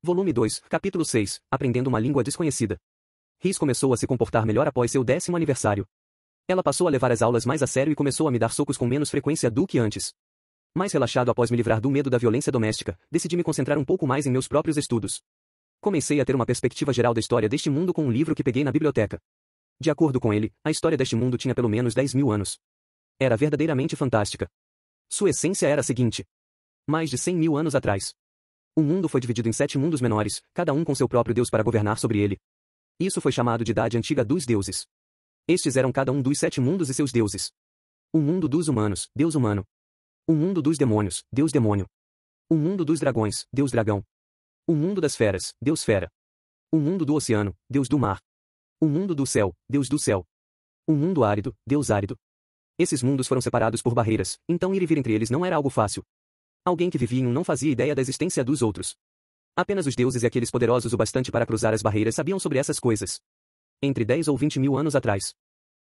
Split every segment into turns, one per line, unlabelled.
Volume 2, Capítulo 6, Aprendendo uma Língua Desconhecida. Rhys começou a se comportar melhor após seu 10º aniversário. Ela passou a levar as aulas mais a sério e começou a me dar socos com menos frequência do que antes. Mais relaxado após me livrar do medo da violência doméstica, decidi me concentrar um pouco mais em meus próprios estudos. Comecei a ter uma perspectiva geral da história deste mundo com um livro que peguei na biblioteca. De acordo com ele, a história deste mundo tinha pelo menos 10.000 anos. Era verdadeiramente fantástica. Sua essência era a seguinte. Mais de 100.000 anos atrás. O mundo foi dividido em 7 mundos menores, cada um com seu próprio deus para governar sobre ele. Isso foi chamado de Idade Antiga dos Deuses. Estes eram cada um dos 7 mundos e seus deuses. O mundo dos humanos, Deus humano. O mundo dos demônios, Deus demônio. O mundo dos dragões, Deus dragão. O mundo das feras, Deus fera. O mundo do oceano, Deus do mar. O mundo do céu, Deus do céu. O mundo árido, Deus árido. Esses mundos foram separados por barreiras, então ir e vir entre eles não era algo fácil. Alguém que vivia em um não fazia ideia da existência dos outros. Apenas os deuses e aqueles poderosos o bastante para cruzar as barreiras sabiam sobre essas coisas. Entre 10 ou 20.000 anos atrás.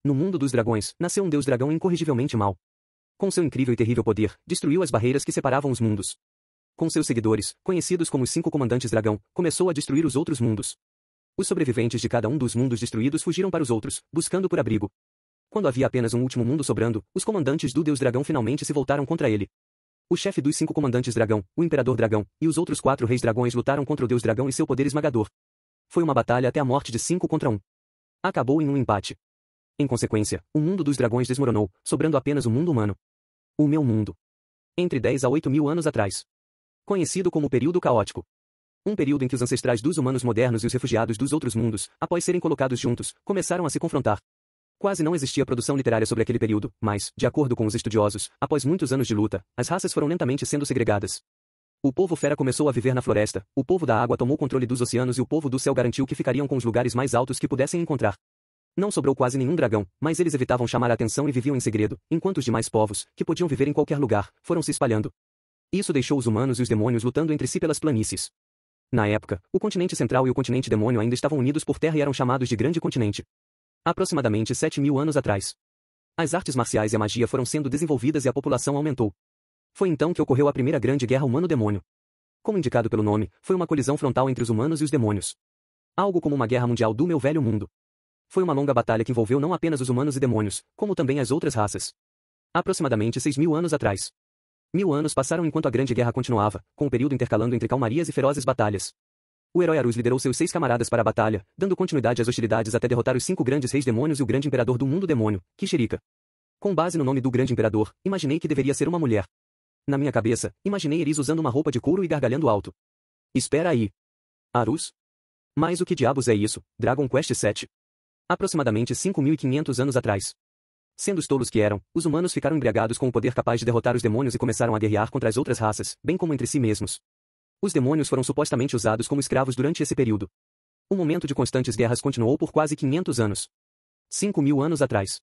No mundo dos dragões, nasceu um deus dragão incorrigivelmente mau. Com seu incrível e terrível poder, destruiu as barreiras que separavam os mundos. Com seus seguidores, conhecidos como os 5 comandantes dragão, começou a destruir os outros mundos. Os sobreviventes de cada um dos mundos destruídos fugiram para os outros, buscando por abrigo. Quando havia apenas um último mundo sobrando, os comandantes do deus dragão finalmente se voltaram contra ele. O chefe dos 5 comandantes dragão, o imperador dragão, e os outros 4 reis dragões lutaram contra o deus dragão e seu poder esmagador. Foi uma batalha até a morte de 5 contra 1. Acabou em um empate. Em consequência, o mundo dos dragões desmoronou, sobrando apenas o mundo humano. O meu mundo. Entre 10 a 8.000 anos atrás. Conhecido como período caótico. Um período em que os ancestrais dos humanos modernos e os refugiados dos outros mundos, após serem colocados juntos, começaram a se confrontar. Quase não existia produção literária sobre aquele período, mas, de acordo com os estudiosos, após muitos anos de luta, as raças foram lentamente sendo segregadas. O povo fera começou a viver na floresta, o povo da água tomou controle dos oceanos e o povo do céu garantiu que ficariam com os lugares mais altos que pudessem encontrar. Não sobrou quase nenhum dragão, mas eles evitavam chamar a atenção e viviam em segredo, enquanto os demais povos, que podiam viver em qualquer lugar, foram se espalhando. Isso deixou os humanos e os demônios lutando entre si pelas planícies. Na época, o continente central e o continente demônio ainda estavam unidos por terra e eram chamados de Grande Continente. Aproximadamente 7.000 anos atrás. As artes marciais e a magia foram sendo desenvolvidas e a população aumentou. Foi então que ocorreu a primeira grande guerra humano-demônio. Como indicado pelo nome, foi uma colisão frontal entre os humanos e os demônios. Algo como uma guerra mundial do meu velho mundo. Foi uma longa batalha que envolveu não apenas os humanos e demônios, como também as outras raças. Aproximadamente 6.000 anos atrás. 1000 anos passaram enquanto a grande guerra continuava, com o período intercalando entre calmarias e ferozes batalhas. O herói Arus liderou seus 6 camaradas para a batalha, dando continuidade às hostilidades até derrotar os 5 grandes reis demônios e o grande imperador do mundo demônio, Kishirika. Com base no nome do grande imperador, imaginei que deveria ser uma mulher. Na minha cabeça, imaginei Eris usando uma roupa de couro e gargalhando alto. Espera aí. Arus? Mas o que diabos é isso, Dragon Quest VII? Aproximadamente 5.500 anos atrás. Sendo os tolos que eram, os humanos ficaram embriagados com o poder capaz de derrotar os demônios e começaram a guerrear contra as outras raças, bem como entre si mesmos. Os demônios foram supostamente usados como escravos durante esse período. O momento de constantes guerras continuou por quase 500 anos. 5.000 anos atrás.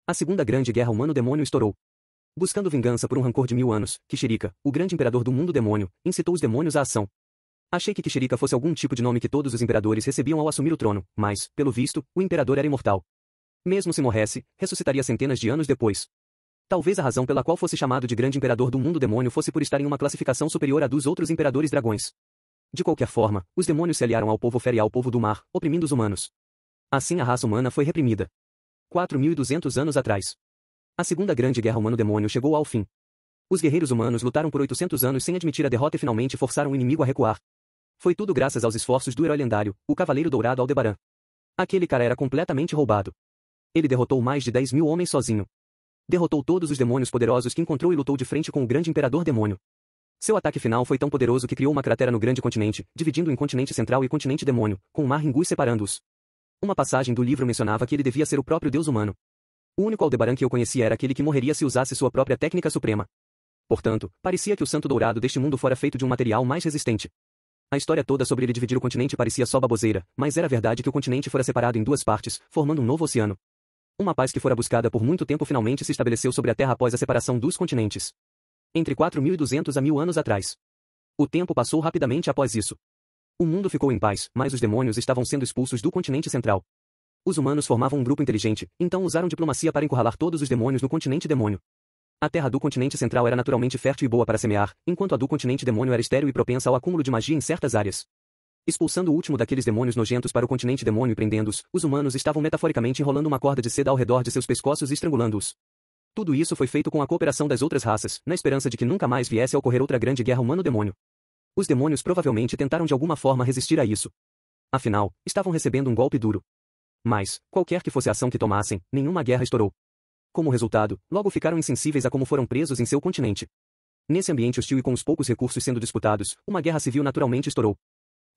A Segunda Grande Guerra Humano-Demônio estourou. Buscando vingança por um rancor de 1000 anos, Kishirika, o grande imperador do mundo demônio, incitou os demônios à ação. Achei que Kishirika fosse algum tipo de nome que todos os imperadores recebiam ao assumir o trono, mas, pelo visto, o imperador era imortal. Mesmo se morresse, ressuscitaria centenas de anos depois. Talvez a razão pela qual fosse chamado de grande imperador do mundo demônio fosse por estar em uma classificação superior à dos outros imperadores dragões. De qualquer forma, os demônios se aliaram ao povo fera e ao povo do mar, oprimindo os humanos. Assim a raça humana foi reprimida. 4.200 anos atrás. A Segunda Grande Guerra Humano-Demônio chegou ao fim. Os guerreiros humanos lutaram por 800 anos sem admitir a derrota e finalmente forçaram o inimigo a recuar. Foi tudo graças aos esforços do herói lendário, o Cavaleiro Dourado Aldebaran. Aquele cara era completamente roubado. Ele derrotou mais de 10.000 homens sozinho. Derrotou todos os demônios poderosos que encontrou e lutou de frente com o grande imperador demônio. Seu ataque final foi tão poderoso que criou uma cratera no grande continente, dividindo em continente central e continente demônio, com o mar Ringu separando-os. Uma passagem do livro mencionava que ele devia ser o próprio deus humano. O único Aldebaran que eu conhecia era aquele que morreria se usasse sua própria técnica suprema. Portanto, parecia que o santo dourado deste mundo fora feito de um material mais resistente. A história toda sobre ele dividir o continente parecia só baboseira, mas era verdade que o continente fora separado em 2 partes, formando um novo oceano. Uma paz que fora buscada por muito tempo finalmente se estabeleceu sobre a Terra após a separação dos continentes. Entre 4.200 a 1000 anos atrás. O tempo passou rapidamente após isso. O mundo ficou em paz, mas os demônios estavam sendo expulsos do continente central. Os humanos formavam um grupo inteligente, então usaram diplomacia para encurralar todos os demônios no continente demônio. A terra do continente central era naturalmente fértil e boa para semear, enquanto a do continente demônio era estéril e propensa ao acúmulo de magia em certas áreas. Expulsando o último daqueles demônios nojentos para o continente demônio e prendendo-os, os humanos estavam metaforicamente enrolando uma corda de seda ao redor de seus pescoços e estrangulando-os. Tudo isso foi feito com a cooperação das outras raças, na esperança de que nunca mais viesse a ocorrer outra grande guerra humano-demônio. Os demônios provavelmente tentaram de alguma forma resistir a isso. Afinal, estavam recebendo um golpe duro. Mas, qualquer que fosse a ação que tomassem, nenhuma guerra estourou. Como resultado, logo ficaram insensíveis a como foram presos em seu continente. Nesse ambiente hostil e com os poucos recursos sendo disputados, uma guerra civil naturalmente estourou.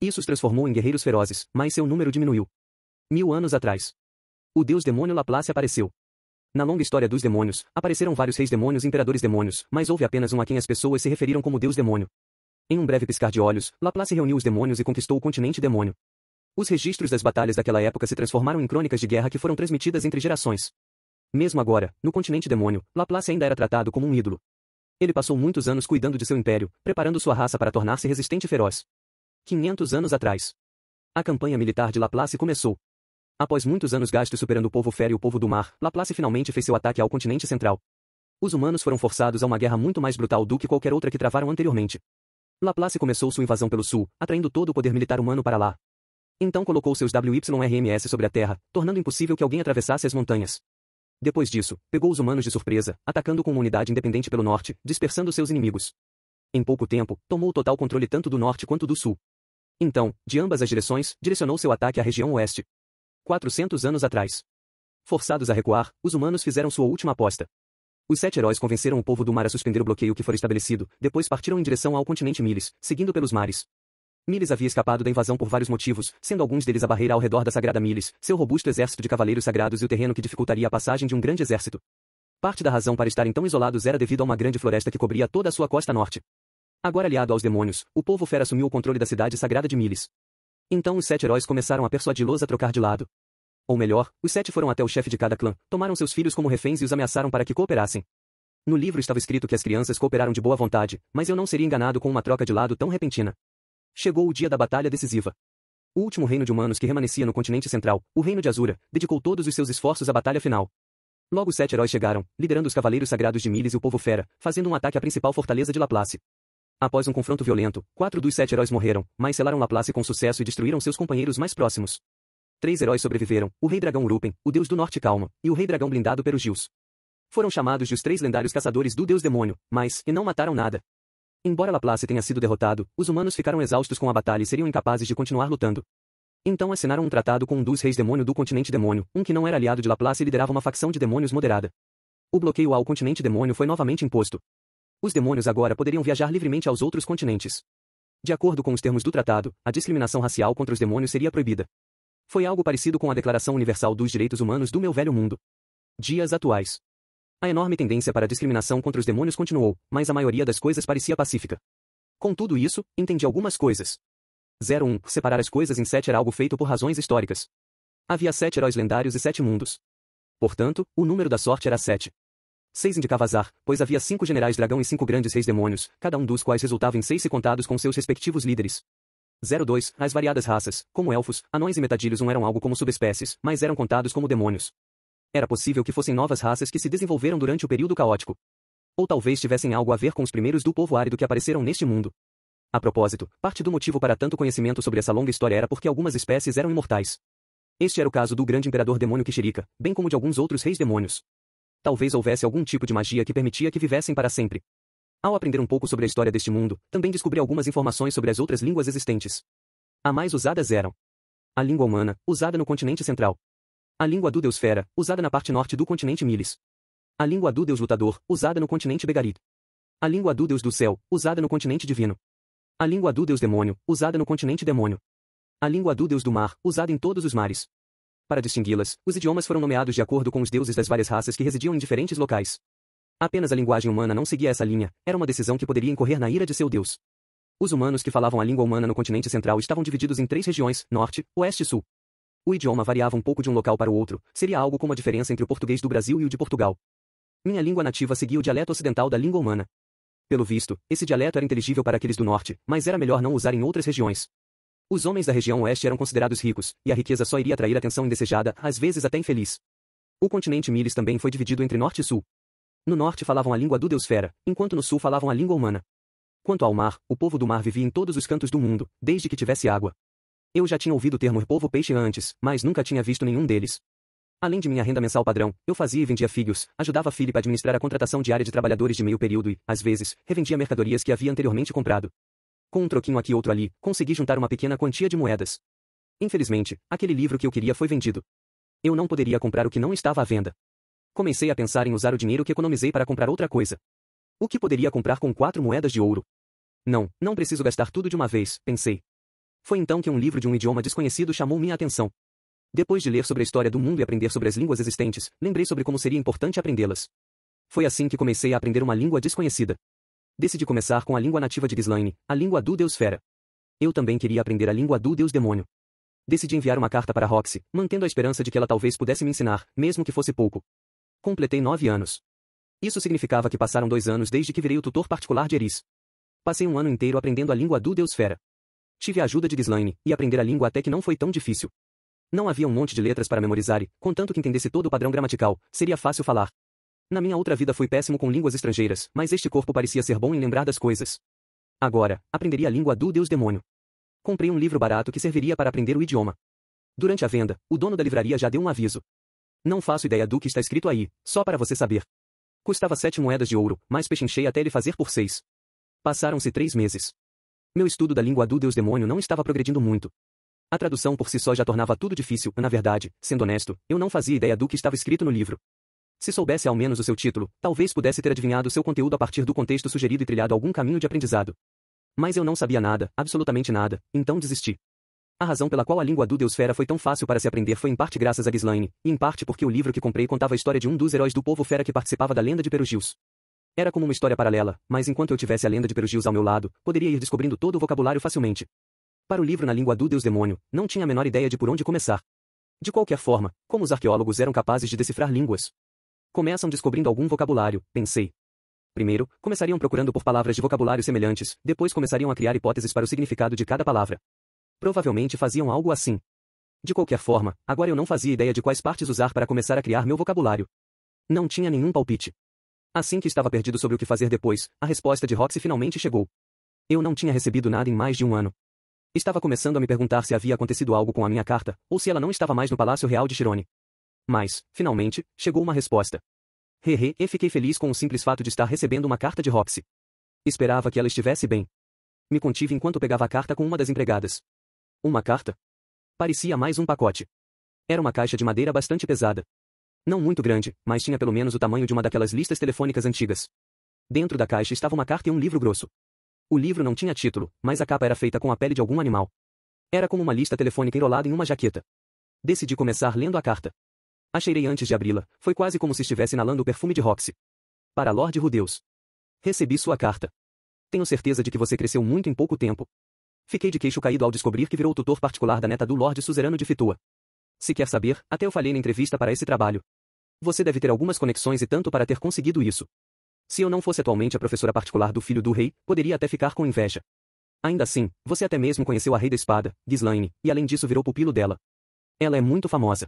Isso os transformou em guerreiros ferozes, mas seu número diminuiu. 1000 anos atrás, o deus demônio Laplace apareceu. Na longa história dos demônios, apareceram vários reis demônios e imperadores demônios, mas houve apenas um a quem as pessoas se referiram como deus demônio. Em um breve piscar de olhos, Laplace reuniu os demônios e conquistou o continente demônio. Os registros das batalhas daquela época se transformaram em crônicas de guerra que foram transmitidas entre gerações. Mesmo agora, no continente demônio, Laplace ainda era tratado como um ídolo. Ele passou muitos anos cuidando de seu império, preparando sua raça para tornar-se resistente e feroz. 500 anos atrás, a campanha militar de Laplace começou. Após muitos anos gastos superando o povo fera e o povo do mar, Laplace finalmente fez seu ataque ao continente central. Os humanos foram forçados a uma guerra muito mais brutal do que qualquer outra que travaram anteriormente. Laplace começou sua invasão pelo sul, atraindo todo o poder militar humano para lá. Então colocou seus WYRMS sobre a terra, tornando impossível que alguém atravessasse as montanhas. Depois disso, pegou os humanos de surpresa, atacando com uma unidade independente pelo norte, dispersando seus inimigos. Em pouco tempo, tomou o total controle tanto do norte quanto do sul. Então, de ambas as direções, direcionou seu ataque à região oeste. 400 anos atrás. Forçados a recuar, os humanos fizeram sua última aposta. Os 7 heróis convenceram o povo do mar a suspender o bloqueio que fora estabelecido, depois partiram em direção ao continente Miles, seguindo pelos mares. Miles havia escapado da invasão por vários motivos, sendo alguns deles a barreira ao redor da Sagrada Miles, seu robusto exército de cavaleiros sagrados e o terreno que dificultaria a passagem de um grande exército. Parte da razão para estarem tão isolados era devido a uma grande floresta que cobria toda a sua costa norte. Agora aliado aos demônios, o povo fera assumiu o controle da cidade sagrada de Miles. Então os 7 heróis começaram a persuadi-los a trocar de lado. Ou melhor, os 7 foram até o chefe de cada clã, tomaram seus filhos como reféns e os ameaçaram para que cooperassem. No livro estava escrito que as crianças cooperaram de boa vontade, mas eu não seria enganado com uma troca de lado tão repentina. Chegou o dia da batalha decisiva. O último reino de humanos que remanescia no continente central, o reino de Azura, dedicou todos os seus esforços à batalha final. Logo os 7 heróis chegaram, liderando os cavaleiros sagrados de Miles e o povo fera, fazendo um ataque à principal fortaleza de Laplace. Após um confronto violento, 4 dos 7 heróis morreram, mas selaram Laplace com sucesso e destruíram seus companheiros mais próximos. 3 heróis sobreviveram, o rei dragão Urupen, o deus do norte Calma, e o rei dragão blindado Perugils. Foram chamados de os 3 lendários caçadores do deus demônio, mas, e não mataram nada. Embora Laplace tenha sido derrotado, os humanos ficaram exaustos com a batalha e seriam incapazes de continuar lutando. Então assinaram um tratado com um dos reis demônio do continente demônio, um que não era aliado de Laplace e liderava uma facção de demônios moderada. O bloqueio ao continente demônio foi novamente imposto. Os demônios agora poderiam viajar livremente aos outros continentes. De acordo com os termos do tratado, a discriminação racial contra os demônios seria proibida. Foi algo parecido com a Declaração Universal dos Direitos Humanos do Meu Velho Mundo. Dias atuais. A enorme tendência para a discriminação contra os demônios continuou, mas a maioria das coisas parecia pacífica. Com tudo isso, entendi algumas coisas. 01. Separar as coisas em 7 era algo feito por razões históricas. Havia 7 heróis lendários e 7 mundos. Portanto, o número da sorte era 7. 6 indicava azar, pois havia 5 generais dragão e 5 grandes reis demônios, cada um dos quais resultava em 6 se contados com seus respectivos líderes. 02. As variadas raças, como elfos, anões e metadilhos eram algo como subespécies, mas eram contados como demônios. Era possível que fossem novas raças que se desenvolveram durante o período caótico. Ou talvez tivessem algo a ver com os primeiros do povo árido que apareceram neste mundo. A propósito, parte do motivo para tanto conhecimento sobre essa longa história era porque algumas espécies eram imortais. Este era o caso do grande imperador demônio Kishirika, bem como de alguns outros reis demônios. Talvez houvesse algum tipo de magia que permitia que vivessem para sempre. Ao aprender um pouco sobre a história deste mundo, também descobri algumas informações sobre as outras línguas existentes. As mais usadas eram a língua humana, usada no continente central. A língua do deus Fera, usada na parte norte do continente Miles. A língua do deus Lutador, usada no continente Begarit. A língua do deus do céu, usada no continente Divino. A língua do deus Demônio, usada no continente Demônio. A língua do deus do mar, usada em todos os mares. Para distingui-las, os idiomas foram nomeados de acordo com os deuses das várias raças que residiam em diferentes locais. Apenas a linguagem humana não seguia essa linha, era uma decisão que poderia incorrer na ira de seu deus. Os humanos que falavam a língua humana no continente central estavam divididos em 3 regiões, norte, oeste e sul. O idioma variava um pouco de um local para o outro, seria algo como a diferença entre o português do Brasil e o de Portugal. Minha língua nativa seguia o dialeto ocidental da língua humana. Pelo visto, esse dialeto era inteligível para aqueles do norte, mas era melhor não usar em outras regiões. Os homens da região oeste eram considerados ricos, e a riqueza só iria atrair atenção indesejada, às vezes até infeliz. O continente Miles também foi dividido entre norte e sul. No norte falavam a língua do deus Fera, enquanto no sul falavam a língua humana. Quanto ao mar, o povo do mar vivia em todos os cantos do mundo, desde que tivesse água. Eu já tinha ouvido o termo polvo peixe antes, mas nunca tinha visto nenhum deles. Além de minha renda mensal padrão, eu fazia e vendia filhos, ajudava a Philip a administrar a contratação diária de trabalhadores de meio período e, às vezes, revendia mercadorias que havia anteriormente comprado. Com um troquinho aqui e outro ali, consegui juntar uma pequena quantia de moedas. Infelizmente, aquele livro que eu queria foi vendido. Eu não poderia comprar o que não estava à venda. Comecei a pensar em usar o dinheiro que economizei para comprar outra coisa. O que poderia comprar com 4 moedas de ouro? Não preciso gastar tudo de uma vez, pensei. Foi então que um livro de um idioma desconhecido chamou minha atenção. Depois de ler sobre a história do mundo e aprender sobre as línguas existentes, lembrei sobre como seria importante aprendê-las. Foi assim que comecei a aprender uma língua desconhecida. Decidi começar com a língua nativa de Ghislaine, a língua do Deus Fera. Eu também queria aprender a língua do Deus Demônio. Decidi enviar uma carta para Roxy, mantendo a esperança de que ela talvez pudesse me ensinar, mesmo que fosse pouco. Completei 9 anos. Isso significava que passaram 2 anos desde que virei o tutor particular de Eris. Passei um ano inteiro aprendendo a língua do Deus Fera. Tive a ajuda de Ghislaine, e aprender a língua até que não foi tão difícil. Não havia um monte de letras para memorizar e, contanto que entendesse todo o padrão gramatical, seria fácil falar. Na minha outra vida fui péssimo com línguas estrangeiras, mas este corpo parecia ser bom em lembrar das coisas. Agora, aprenderia a língua do Deus Demônio. Comprei um livro barato que serviria para aprender o idioma. Durante a venda, o dono da livraria já deu um aviso. Não faço ideia do que está escrito aí, só para você saber. Custava 7 moedas de ouro, mas pechinchei até ele fazer por 6. Passaram-se 3 meses. Meu estudo da língua do Deus Demônio não estava progredindo muito. A tradução por si só já tornava tudo difícil, na verdade, sendo honesto, eu não fazia ideia do que estava escrito no livro. Se soubesse ao menos o seu título, talvez pudesse ter adivinhado seu conteúdo a partir do contexto sugerido e trilhado algum caminho de aprendizado. Mas eu não sabia nada, absolutamente nada, então desisti. A razão pela qual a língua do Deus Fera foi tão fácil para se aprender foi em parte graças a Ghislaine, e em parte porque o livro que comprei contava a história de um dos heróis do povo fera que participava da lenda de Perugius. Era como uma história paralela, mas enquanto eu tivesse a lenda de Perugius ao meu lado, poderia ir descobrindo todo o vocabulário facilmente. Para o livro na língua do Deus Demônio, não tinha a menor ideia de por onde começar. De qualquer forma, como os arqueólogos eram capazes de decifrar línguas? Começam descobrindo algum vocabulário, pensei. Primeiro, começariam procurando por palavras de vocabulário semelhantes, depois começariam a criar hipóteses para o significado de cada palavra. Provavelmente faziam algo assim. De qualquer forma, agora eu não fazia ideia de quais partes usar para começar a criar meu vocabulário. Não tinha nenhum palpite. Assim que estava perdido sobre o que fazer depois, a resposta de Roxy finalmente chegou. Eu não tinha recebido nada em mais de 1 ano. Estava começando a me perguntar se havia acontecido algo com a minha carta, ou se ela não estava mais no Palácio Real de Chirone. Mas, finalmente, chegou uma resposta. E fiquei feliz com o simples fato de estar recebendo uma carta de Roxy. Esperava que ela estivesse bem. Me contive enquanto pegava a carta com uma das empregadas. Uma carta? Parecia mais um pacote. Era uma caixa de madeira bastante pesada. Não muito grande, mas tinha pelo menos o tamanho de uma daquelas listas telefônicas antigas. Dentro da caixa estava uma carta e um livro grosso. O livro não tinha título, mas a capa era feita com a pele de algum animal. Era como uma lista telefônica enrolada em uma jaqueta. Decidi começar lendo a carta. A cheirei antes de abri-la, foi quase como se estivesse inalando o perfume de Roxy. Para Lord Rudeus. Recebi sua carta. Tenho certeza de que você cresceu muito em pouco tempo. Fiquei de queixo caído ao descobrir que virou o tutor particular da neta do Lorde Suzerano de Fitoa. Se quer saber, até eu falhei na entrevista para esse trabalho. Você deve ter algumas conexões e tanto para ter conseguido isso. Se eu não fosse atualmente a professora particular do filho do rei, poderia até ficar com inveja. Ainda assim, você até mesmo conheceu a Rei da Espada, Ghislaine, e além disso virou pupilo dela. Ela é muito famosa.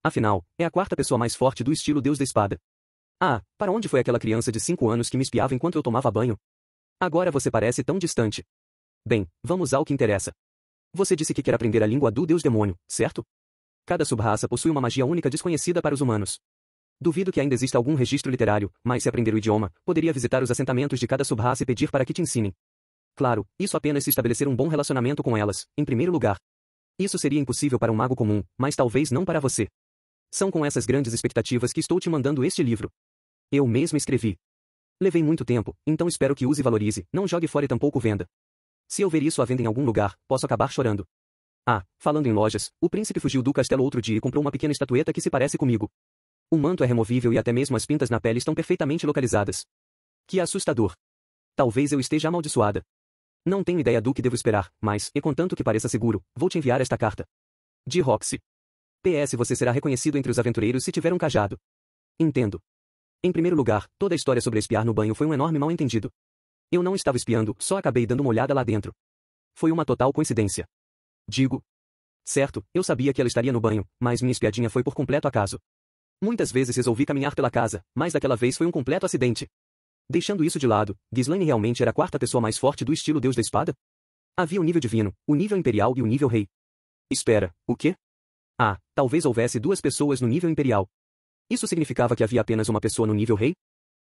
Afinal, é a 4ª pessoa mais forte do estilo Deus da Espada. Ah, para onde foi aquela criança de 5 anos que me espiava enquanto eu tomava banho? Agora você parece tão distante. Bem, vamos ao que interessa. Você disse que quer aprender a língua do Deus Demônio, certo? Cada subraça possui uma magia única desconhecida para os humanos. Duvido que ainda exista algum registro literário, mas se aprender o idioma, poderia visitar os assentamentos de cada subraça e pedir para que te ensinem. Claro, isso apenas se estabelecer um bom relacionamento com elas, em primeiro lugar. Isso seria impossível para um mago comum, mas talvez não para você. São com essas grandes expectativas que estou te mandando este livro. Eu mesmo escrevi. Levei muito tempo, então espero que use e valorize, não jogue fora e tampouco venda. Se eu ver isso à venda em algum lugar, posso acabar chorando. Ah, falando em lojas, o príncipe fugiu do castelo outro dia e comprou uma pequena estatueta que se parece comigo. O manto é removível e até mesmo as pintas na pele estão perfeitamente localizadas. Que assustador. Talvez eu esteja amaldiçoada. Não tenho ideia do que devo esperar, mas, e contanto que pareça seguro, vou te enviar esta carta. De Roxy. PS Você será reconhecido entre os aventureiros se tiver um cajado. Entendo. Em primeiro lugar, toda a história sobre espiar no banho foi um enorme mal-entendido. Eu não estava espiando, só acabei dando uma olhada lá dentro. Foi uma total coincidência. Digo. Certo, eu sabia que ela estaria no banho, mas minha espiadinha foi por completo acaso. Muitas vezes resolvi caminhar pela casa, mas daquela vez foi um completo acidente. Deixando isso de lado, Ghislaine realmente era a 4ª pessoa mais forte do estilo Deus da Espada? Havia o nível divino, o nível imperial e o nível rei. Espera, o quê? Ah, talvez houvesse 2 pessoas no nível imperial. Isso significava que havia apenas uma pessoa no nível rei?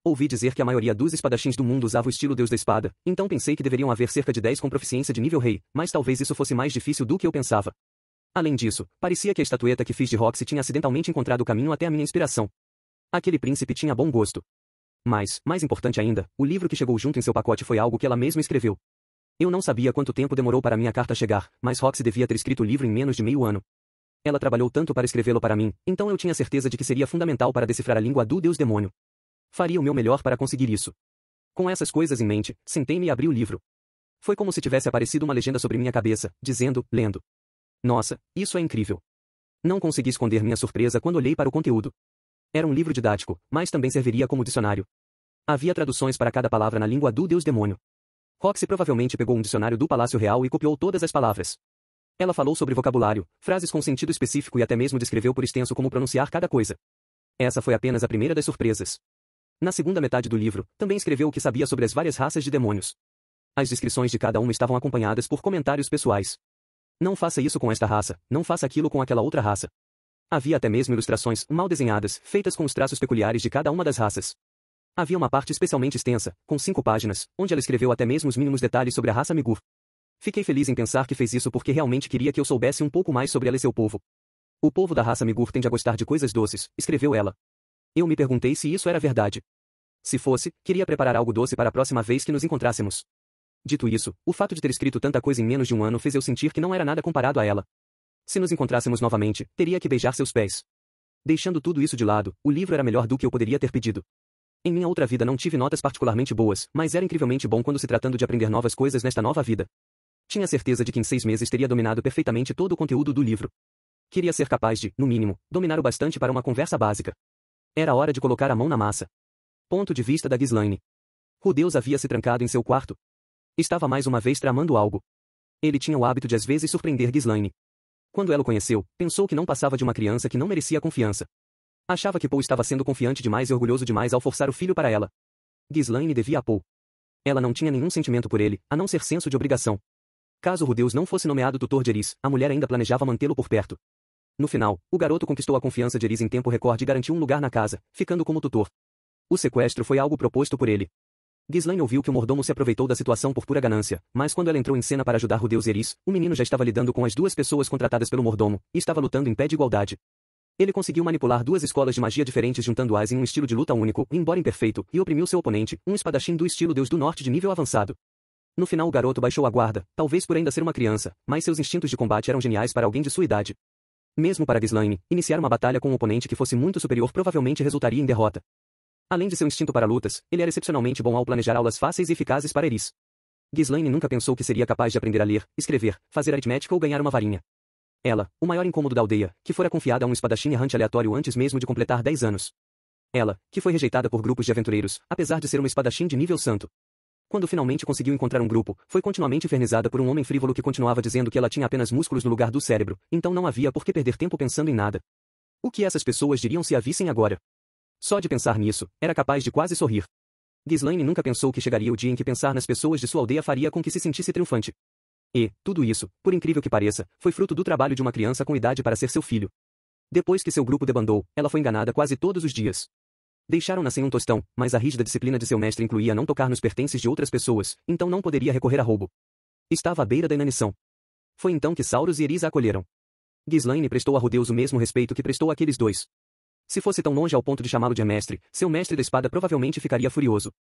Ouvi dizer que a maioria dos espadachins do mundo usava o estilo Deus da Espada, então pensei que deveriam haver cerca de 10 com proficiência de nível rei, mas talvez isso fosse mais difícil do que eu pensava. Além disso, parecia que a estatueta que fiz de Roxy tinha acidentalmente encontrado o caminho até a minha inspiração. Aquele príncipe tinha bom gosto. Mas, mais importante ainda, o livro que chegou junto em seu pacote foi algo que ela mesma escreveu. Eu não sabia quanto tempo demorou para minha carta chegar, mas Roxy devia ter escrito o livro em menos de meio ano. Ela trabalhou tanto para escrevê-lo para mim, então eu tinha certeza de que seria fundamental para decifrar a língua do Deus Demônio. Faria o meu melhor para conseguir isso. Com essas coisas em mente, sentei-me e abri o livro. Foi como se tivesse aparecido uma legenda sobre minha cabeça, dizendo, lendo. Nossa, isso é incrível. Não consegui esconder minha surpresa quando olhei para o conteúdo. Era um livro didático, mas também serviria como dicionário. Havia traduções para cada palavra na língua do Deus Demônio. Roxy provavelmente pegou um dicionário do Palácio Real e copiou todas as palavras. Ela falou sobre vocabulário, frases com sentido específico e até mesmo descreveu por extenso como pronunciar cada coisa. Essa foi apenas a primeira das surpresas. Na segunda metade do livro, também escreveu o que sabia sobre as várias raças de demônios. As descrições de cada uma estavam acompanhadas por comentários pessoais. Não faça isso com esta raça, não faça aquilo com aquela outra raça. Havia até mesmo ilustrações, mal desenhadas, feitas com os traços peculiares de cada uma das raças. Havia uma parte especialmente extensa, com 5 páginas, onde ela escreveu até mesmo os mínimos detalhes sobre a raça Migur. Fiquei feliz em pensar que fez isso porque realmente queria que eu soubesse um pouco mais sobre ela e seu povo. O povo da raça Migur tende a gostar de coisas doces, escreveu ela. Eu me perguntei se isso era verdade. Se fosse, queria preparar algo doce para a próxima vez que nos encontrássemos. Dito isso, o fato de ter escrito tanta coisa em menos de um ano fez eu sentir que não era nada comparado a ela. Se nos encontrássemos novamente, teria que beijar seus pés. Deixando tudo isso de lado, o livro era melhor do que eu poderia ter pedido. Em minha outra vida não tive notas particularmente boas, mas era incrivelmente bom quando se tratando de aprender novas coisas nesta nova vida. Tinha certeza de que em 6 meses teria dominado perfeitamente todo o conteúdo do livro. Queria ser capaz de, no mínimo, dominar o bastante para uma conversa básica. Era hora de colocar a mão na massa. Ponto de vista da Ghislaine. Rudeus havia se trancado em seu quarto. Estava mais uma vez tramando algo. Ele tinha o hábito de às vezes surpreender Ghislaine. Quando ela o conheceu, pensou que não passava de uma criança que não merecia confiança. Achava que Paul estava sendo confiante demais e orgulhoso demais ao forçar o filho para ela. Ghislaine devia a Paul. Ela não tinha nenhum sentimento por ele, a não ser senso de obrigação. Caso Rudeus não fosse nomeado tutor de Eris, a mulher ainda planejava mantê-lo por perto. No final, o garoto conquistou a confiança de Eris em tempo recorde e garantiu um lugar na casa, ficando como tutor. O sequestro foi algo proposto por ele. Ghislaine ouviu que o mordomo se aproveitou da situação por pura ganância, mas quando ela entrou em cena para ajudar Rudeus e Eris, o menino já estava lidando com as 2 pessoas contratadas pelo mordomo, e estava lutando em pé de igualdade. Ele conseguiu manipular 2 escolas de magia diferentes juntando-as em um estilo de luta único, embora imperfeito, e oprimiu seu oponente, um espadachim do estilo Deus do Norte de nível avançado. No final o garoto baixou a guarda, talvez por ainda ser uma criança, mas seus instintos de combate eram geniais para alguém de sua idade. Mesmo para Ghislaine, iniciar uma batalha com um oponente que fosse muito superior provavelmente resultaria em derrota. Além de seu instinto para lutas, ele era excepcionalmente bom ao planejar aulas fáceis e eficazes para Eris. Ghislaine nunca pensou que seria capaz de aprender a ler, escrever, fazer aritmética ou ganhar uma varinha. Ela, o maior incômodo da aldeia, que fora confiada a um espadachim errante aleatório antes mesmo de completar 10 anos. Ela, que foi rejeitada por grupos de aventureiros, apesar de ser uma espadachim de nível santo. Quando finalmente conseguiu encontrar um grupo, foi continuamente infernizada por um homem frívolo que continuava dizendo que ela tinha apenas músculos no lugar do cérebro, então não havia por que perder tempo pensando em nada. O que essas pessoas diriam se a vissem agora? Só de pensar nisso, era capaz de quase sorrir. Ghislaine nunca pensou que chegaria o dia em que pensar nas pessoas de sua aldeia faria com que se sentisse triunfante. E, tudo isso, por incrível que pareça, foi fruto do trabalho de uma criança com idade para ser seu filho. Depois que seu grupo debandou, ela foi enganada quase todos os dias. Deixaram-na sem um tostão, mas a rígida disciplina de seu mestre incluía não tocar nos pertences de outras pessoas, então não poderia recorrer a roubo. Estava à beira da inanição. Foi então que Saurus e Eris a acolheram. Ghislaine prestou a Rudeus o mesmo respeito que prestou àqueles 2. Se fosse tão longe ao ponto de chamá-lo de mestre, seu mestre da espada provavelmente ficaria furioso.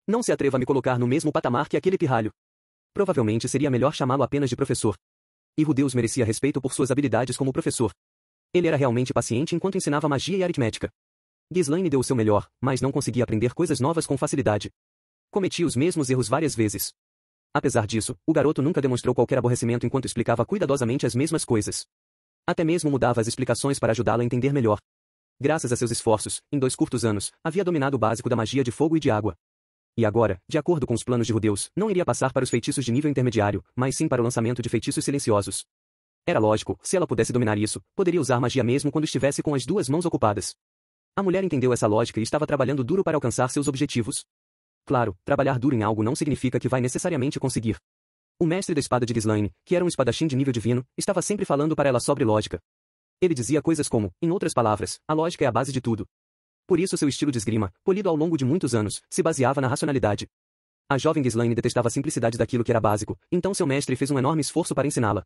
Não se atreva a me colocar no mesmo patamar que aquele pirralho. Provavelmente seria melhor chamá-lo apenas de professor. E Rudeus merecia respeito por suas habilidades como professor. Ele era realmente paciente enquanto ensinava magia e aritmética. Ghislaine deu o seu melhor, mas não conseguia aprender coisas novas com facilidade. Cometia os mesmos erros várias vezes. Apesar disso, o garoto nunca demonstrou qualquer aborrecimento enquanto explicava cuidadosamente as mesmas coisas. Até mesmo mudava as explicações para ajudá-la a entender melhor. Graças a seus esforços, em 2 curtos anos, havia dominado o básico da magia de fogo e de água. E agora, de acordo com os planos de Rudeus, não iria passar para os feitiços de nível intermediário, mas sim para o lançamento de feitiços silenciosos. Era lógico, se ela pudesse dominar isso, poderia usar magia mesmo quando estivesse com as 2 mãos ocupadas. A mulher entendeu essa lógica e estava trabalhando duro para alcançar seus objetivos. Claro, trabalhar duro em algo não significa que vai necessariamente conseguir. O mestre da espada de Ghislaine, que era um espadachim de nível divino, estava sempre falando para ela sobre lógica. Ele dizia coisas como, em outras palavras, a lógica é a base de tudo. Por isso seu estilo de esgrima, polido ao longo de muitos anos, se baseava na racionalidade. A jovem Ghislaine detestava a simplicidade daquilo que era básico, então seu mestre fez um enorme esforço para ensiná-la.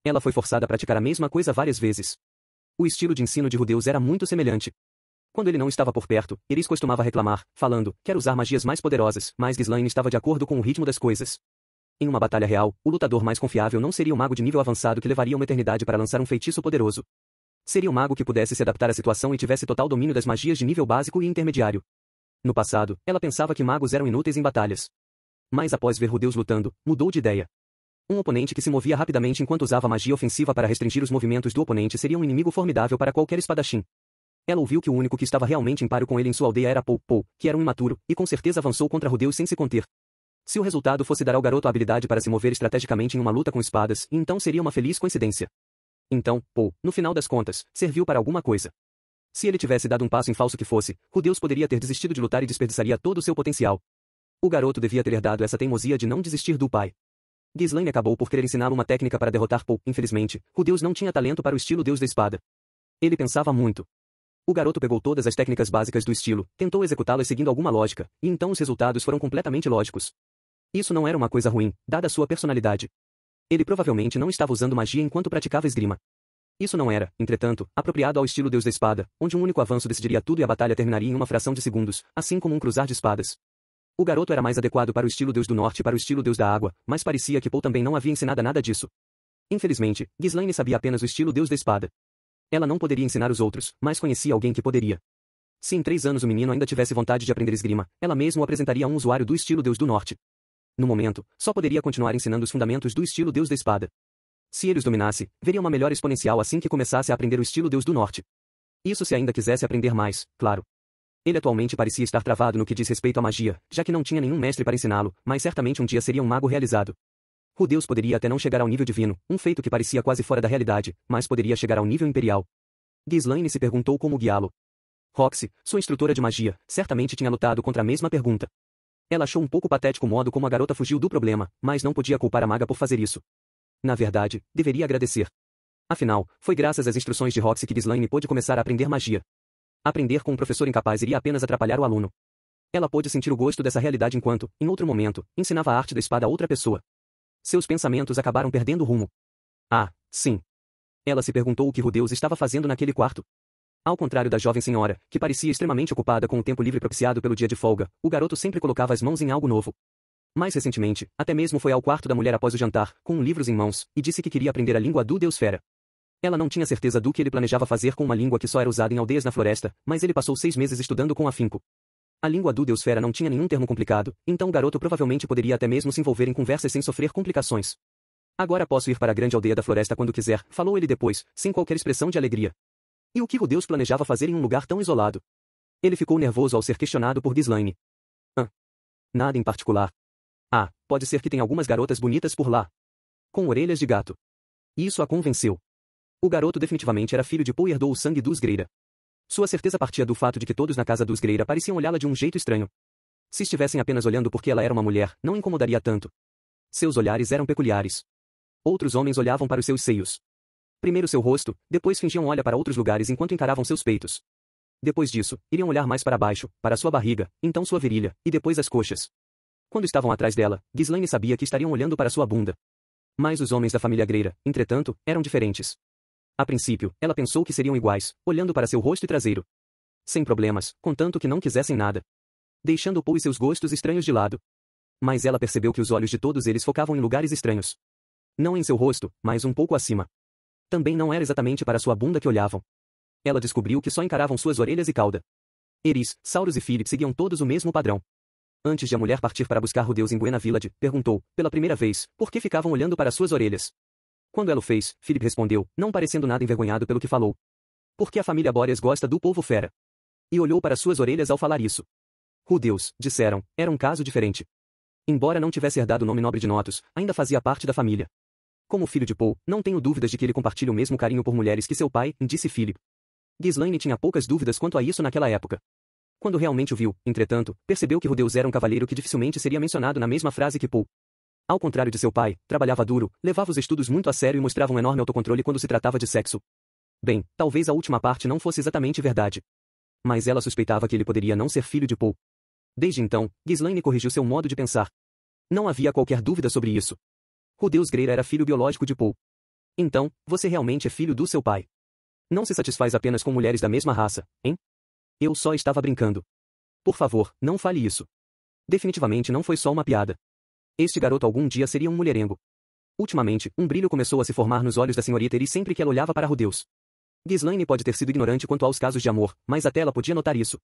Ela foi forçada a praticar a mesma coisa várias vezes. O estilo de ensino de Rudeus era muito semelhante. Quando ele não estava por perto, Eris costumava reclamar, falando, quero usar magias mais poderosas, mas Ghislaine estava de acordo com o ritmo das coisas. Em uma batalha real, o lutador mais confiável não seria o mago de nível avançado que levaria uma eternidade para lançar um feitiço poderoso. Seria o mago que pudesse se adaptar à situação e tivesse total domínio das magias de nível básico e intermediário. No passado, ela pensava que magos eram inúteis em batalhas. Mas após ver Rudeus lutando, mudou de ideia. Um oponente que se movia rapidamente enquanto usava magia ofensiva para restringir os movimentos do oponente seria um inimigo formidável para qualquer espadachim. Ela ouviu que o único que estava realmente em páreo com ele em sua aldeia era Paul, que era um imaturo, e com certeza avançou contra Rudeus sem se conter. Se o resultado fosse dar ao garoto a habilidade para se mover estrategicamente em uma luta com espadas, então seria uma feliz coincidência. Então, Paul, no final das contas, serviu para alguma coisa. Se ele tivesse dado um passo em falso que fosse, Rudeus poderia ter desistido de lutar e desperdiçaria todo o seu potencial. O garoto devia ter herdado essa teimosia de não desistir do pai. Ghislaine acabou por querer ensiná-lo uma técnica para derrotar Paul. Infelizmente, Rudeus não tinha talento para o estilo Deus da Espada. Ele pensava muito. O garoto pegou todas as técnicas básicas do estilo, tentou executá-las seguindo alguma lógica, e então os resultados foram completamente lógicos. Isso não era uma coisa ruim, dada a sua personalidade. Ele provavelmente não estava usando magia enquanto praticava esgrima. Isso não era, entretanto, apropriado ao estilo Deus da Espada, onde um único avanço decidiria tudo e a batalha terminaria em uma fração de segundos, assim como um cruzar de espadas. O garoto era mais adequado para o estilo Deus do Norte e para o estilo Deus da Água, mas parecia que Paul também não havia ensinado nada disso. Infelizmente, Ghislaine sabia apenas o estilo Deus da Espada. Ela não poderia ensinar os outros, mas conhecia alguém que poderia. Se em 3 anos o menino ainda tivesse vontade de aprender esgrima, ela mesma o apresentaria a um usuário do estilo Deus do Norte. No momento, só poderia continuar ensinando os fundamentos do estilo Deus da Espada. Se ele os dominasse, veria uma melhora exponencial assim que começasse a aprender o estilo Deus do Norte. Isso se ainda quisesse aprender mais, claro. Ele atualmente parecia estar travado no que diz respeito à magia, já que não tinha nenhum mestre para ensiná-lo, mas certamente um dia seria um mago realizado. Rudeus poderia até não chegar ao nível divino, um feito que parecia quase fora da realidade, mas poderia chegar ao nível imperial. Ghislaine se perguntou como guiá-lo. Roxy, sua instrutora de magia, certamente tinha lutado contra a mesma pergunta. Ela achou um pouco patético o modo como a garota fugiu do problema, mas não podia culpar a maga por fazer isso. Na verdade, deveria agradecer. Afinal, foi graças às instruções de Roxy que Ghislaine pôde começar a aprender magia. Aprender com um professor incapaz iria apenas atrapalhar o aluno. Ela pôde sentir o gosto dessa realidade enquanto, em outro momento, ensinava a arte da espada a outra pessoa. Seus pensamentos acabaram perdendo o rumo. Ah, sim. Ela se perguntou o que Rudeus estava fazendo naquele quarto. Ao contrário da jovem senhora, que parecia extremamente ocupada com o tempo livre propiciado pelo dia de folga, o garoto sempre colocava as mãos em algo novo. Mais recentemente, até mesmo foi ao quarto da mulher após o jantar, com livros em mãos, e disse que queria aprender a língua do Deus Fera. Ela não tinha certeza do que ele planejava fazer com uma língua que só era usada em aldeias na floresta, mas ele passou 6 meses estudando com afinco. A língua do Deus Fera não tinha nenhum termo complicado, então o garoto provavelmente poderia até mesmo se envolver em conversas sem sofrer complicações. Agora posso ir para a grande aldeia da floresta quando quiser, falou ele depois, sem qualquer expressão de alegria. E o que Rudeus planejava fazer em um lugar tão isolado? Ele ficou nervoso ao ser questionado por Ghislaine. Nada em particular. Ah, pode ser que tenha algumas garotas bonitas por lá. Com orelhas de gato. Isso a convenceu. O garoto definitivamente era filho de Paul e herdou o sangue dos Greira. Sua certeza partia do fato de que todos na casa dos Greira pareciam olhá-la de um jeito estranho. Se estivessem apenas olhando porque ela era uma mulher, não incomodaria tanto. Seus olhares eram peculiares. Outros homens olhavam para os seus seios. Primeiro seu rosto, depois fingiam olhar para outros lugares enquanto encaravam seus peitos. Depois disso, iriam olhar mais para baixo, para sua barriga, então sua virilha, e depois as coxas. Quando estavam atrás dela, Ghislaine sabia que estariam olhando para sua bunda. Mas os homens da família Greira, entretanto, eram diferentes. A princípio, ela pensou que seriam iguais, olhando para seu rosto e traseiro. Sem problemas, contanto que não quisessem nada. Deixando Paul e seus gostos estranhos de lado. Mas ela percebeu que os olhos de todos eles focavam em lugares estranhos. Não em seu rosto, mas um pouco acima. Também não era exatamente para sua bunda que olhavam. Ela descobriu que só encaravam suas orelhas e cauda. Eris, Saurus e Philip seguiam todos o mesmo padrão. Antes de a mulher partir para buscar Rudeus em Buena Village, perguntou, pela primeira vez, por que ficavam olhando para suas orelhas. Quando ela o fez, Philip respondeu, não parecendo nada envergonhado pelo que falou. Porque a família Boreas gosta do povo fera. E olhou para suas orelhas ao falar isso. Rudeus, disseram, era um caso diferente. Embora não tivesse herdado o nome nobre de Notus, ainda fazia parte da família. Como filho de Paul, não tenho dúvidas de que ele compartilha o mesmo carinho por mulheres que seu pai, disse Philip. Ghislaine tinha poucas dúvidas quanto a isso naquela época. Quando realmente o viu, entretanto, percebeu que Rudeus era um cavalheiro que dificilmente seria mencionado na mesma frase que Paul. Ao contrário de seu pai, trabalhava duro, levava os estudos muito a sério e mostrava um enorme autocontrole quando se tratava de sexo. Bem, talvez a última parte não fosse exatamente verdade. Mas ela suspeitava que ele poderia não ser filho de Paul. Desde então, Ghislaine corrigiu seu modo de pensar. Não havia qualquer dúvida sobre isso. Rudeus Greira era filho biológico de Paul. Então, você realmente é filho do seu pai. Não se satisfaz apenas com mulheres da mesma raça, hein? Eu só estava brincando. Por favor, não fale isso. Definitivamente não foi só uma piada. Este garoto algum dia seria um mulherengo. Ultimamente, um brilho começou a se formar nos olhos da senhorita Eris sempre que ela olhava para Rudeus. Ghislaine pode ter sido ignorante quanto aos casos de amor, mas até ela podia notar isso.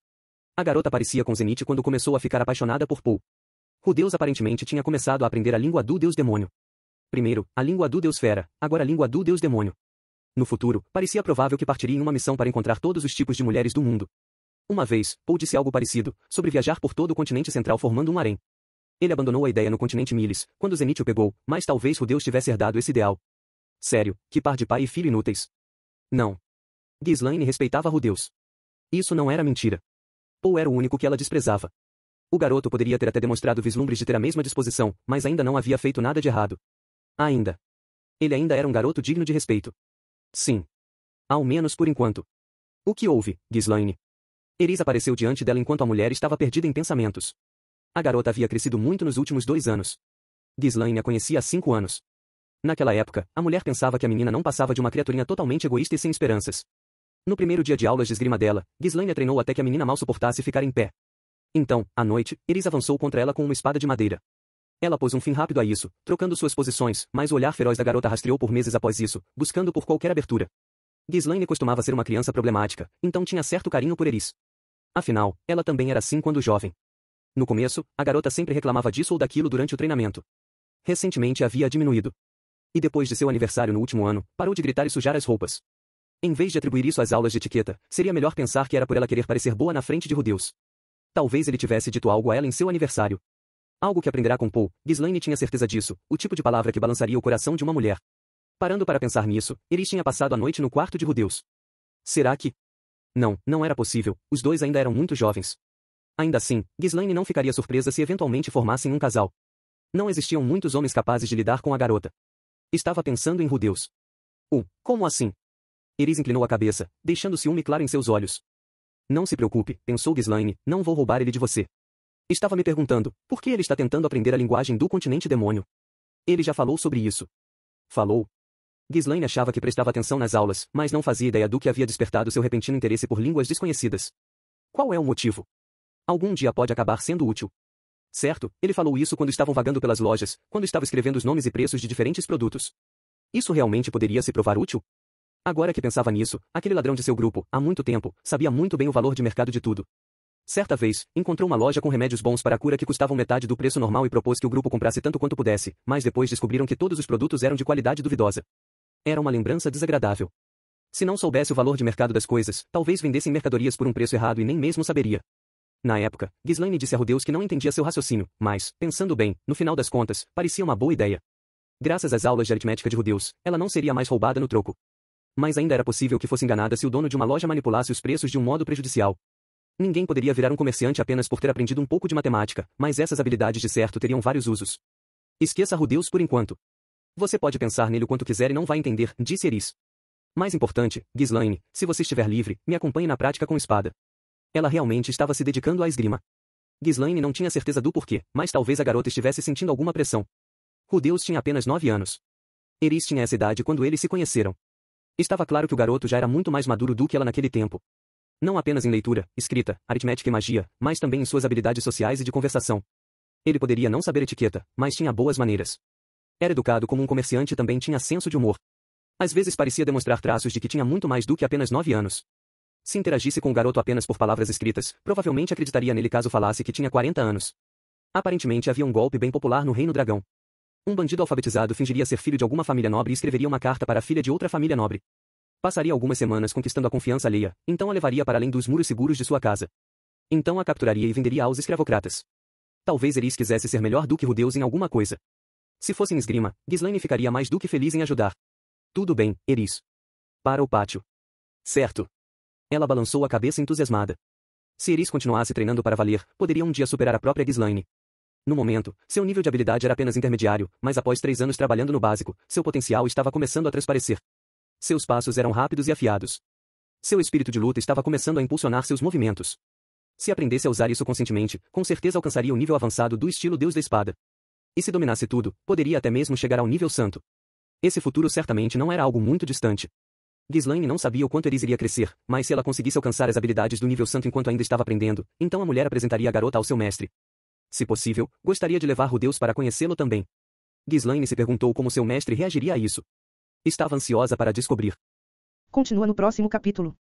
A garota parecia com Zenith quando começou a ficar apaixonada por Paul. Rudeus aparentemente tinha começado a aprender a língua do deus demônio. Primeiro, a língua do deus fera, agora a língua do deus demônio. No futuro, parecia provável que partiria em uma missão para encontrar todos os tipos de mulheres do mundo. Uma vez, Paul disse algo parecido, sobre viajar por todo o continente central formando um harém. Ele abandonou a ideia no continente Miles, quando Zenith o pegou, mas talvez Rudeus tivesse herdado esse ideal. Sério, que par de pai e filho inúteis. Não. Ghislaine respeitava Rudeus. Isso não era mentira. Paul era o único que ela desprezava. O garoto poderia ter até demonstrado vislumbres de ter a mesma disposição, mas ainda não havia feito nada de errado. Ainda. Ele ainda era um garoto digno de respeito. Sim. Ao menos por enquanto. O que houve, Ghislaine? Eris apareceu diante dela enquanto a mulher estava perdida em pensamentos. A garota havia crescido muito nos últimos 2 anos. Ghislaine a conhecia há 5 anos. Naquela época, a mulher pensava que a menina não passava de uma criaturinha totalmente egoísta e sem esperanças. No primeiro dia de aulas de esgrima dela, Ghislaine a treinou até que a menina mal suportasse ficar em pé. Então, à noite, Eris avançou contra ela com uma espada de madeira. Ela pôs um fim rápido a isso, trocando suas posições, mas o olhar feroz da garota rastreou por meses após isso, buscando por qualquer abertura. Ghislaine costumava ser uma criança problemática, então tinha certo carinho por Eris. Afinal, ela também era assim quando jovem. No começo, a garota sempre reclamava disso ou daquilo durante o treinamento. Recentemente havia diminuído. E depois de seu aniversário no último ano, parou de gritar e sujar as roupas. Em vez de atribuir isso às aulas de etiqueta, seria melhor pensar que era por ela querer parecer boa na frente de Rudeus. Talvez ele tivesse dito algo a ela em seu aniversário. Algo que aprenderá com Paul, Ghislaine tinha certeza disso, o tipo de palavra que balançaria o coração de uma mulher. Parando para pensar nisso, Eris tinha passado a noite no quarto de Rudeus. Será que... Não, não era possível, os dois ainda eram muito jovens. Ainda assim, Ghislaine não ficaria surpresa se eventualmente formassem um casal. Não existiam muitos homens capazes de lidar com a garota. Estava pensando em Rudeus. Como assim? Eris inclinou a cabeça, deixando ciúme claro em seus olhos. Não se preocupe, pensou Ghislaine, não vou roubar ele de você. Estava me perguntando, por que ele está tentando aprender a linguagem do continente demônio? Ele já falou sobre isso. Falou. Ghislaine achava que prestava atenção nas aulas, mas não fazia ideia do que havia despertado seu repentino interesse por línguas desconhecidas. Qual é o motivo? Algum dia pode acabar sendo útil. Certo, ele falou isso quando estavam vagando pelas lojas, quando estava escrevendo os nomes e preços de diferentes produtos. Isso realmente poderia se provar útil? Agora que pensava nisso, aquele ladrão de seu grupo, há muito tempo, sabia muito bem o valor de mercado de tudo. Certa vez, encontrou uma loja com remédios bons para a cura que custavam metade do preço normal e propôs que o grupo comprasse tanto quanto pudesse, mas depois descobriram que todos os produtos eram de qualidade duvidosa. Era uma lembrança desagradável. Se não soubesse o valor de mercado das coisas, talvez vendessem mercadorias por um preço errado e nem mesmo saberia. Na época, Ghislaine disse a Rudeus que não entendia seu raciocínio, mas, pensando bem, no final das contas, parecia uma boa ideia. Graças às aulas de aritmética de Rudeus, ela não seria mais roubada no troco. Mas ainda era possível que fosse enganada se o dono de uma loja manipulasse os preços de um modo prejudicial. Ninguém poderia virar um comerciante apenas por ter aprendido um pouco de matemática, mas essas habilidades de certo teriam vários usos. Esqueça Rudeus por enquanto. Você pode pensar nele o quanto quiser e não vai entender, disse Eris. Mais importante, Ghislaine, se você estiver livre, me acompanhe na prática com espada. Ela realmente estava se dedicando à esgrima. Ghislaine não tinha certeza do porquê, mas talvez a garota estivesse sentindo alguma pressão. Rudeus tinha apenas 9 anos. Eris tinha essa idade quando eles se conheceram. Estava claro que o garoto já era muito mais maduro do que ela naquele tempo. Não apenas em leitura, escrita, aritmética e magia, mas também em suas habilidades sociais e de conversação. Ele poderia não saber etiqueta, mas tinha boas maneiras. Era educado como um comerciante e também tinha senso de humor. Às vezes parecia demonstrar traços de que tinha muito mais do que apenas 9 anos. Se interagisse com o garoto apenas por palavras escritas, provavelmente acreditaria nele caso falasse que tinha 40 anos. Aparentemente havia um golpe bem popular no Reino Dragão. Um bandido alfabetizado fingiria ser filho de alguma família nobre e escreveria uma carta para a filha de outra família nobre. Passaria algumas semanas conquistando a confiança alheia, então a levaria para além dos muros seguros de sua casa. Então a capturaria e venderia aos escravocratas. Talvez Eris quisesse ser melhor do que Rudeus em alguma coisa. Se fosse em esgrima, Ghislaine ficaria mais do que feliz em ajudar. Tudo bem, Eris. Para o pátio. Certo. Ela balançou a cabeça entusiasmada. Se Eris continuasse treinando para valer, poderia um dia superar a própria Ghislaine. No momento, seu nível de habilidade era apenas intermediário, mas após 3 anos trabalhando no básico, seu potencial estava começando a transparecer. Seus passos eram rápidos e afiados. Seu espírito de luta estava começando a impulsionar seus movimentos. Se aprendesse a usar isso conscientemente, com certeza alcançaria o nível avançado do estilo Deus da Espada. E se dominasse tudo, poderia até mesmo chegar ao nível santo. Esse futuro certamente não era algo muito distante. Ghislaine não sabia o quanto Eris iria crescer, mas se ela conseguisse alcançar as habilidades do nível santo enquanto ainda estava aprendendo, então a mulher apresentaria a garota ao seu mestre. Se possível, gostaria de levar Rudeus para conhecê-lo também. Ghislaine se perguntou como seu mestre reagiria a isso. Estava ansiosa para descobrir.
Continua no próximo capítulo.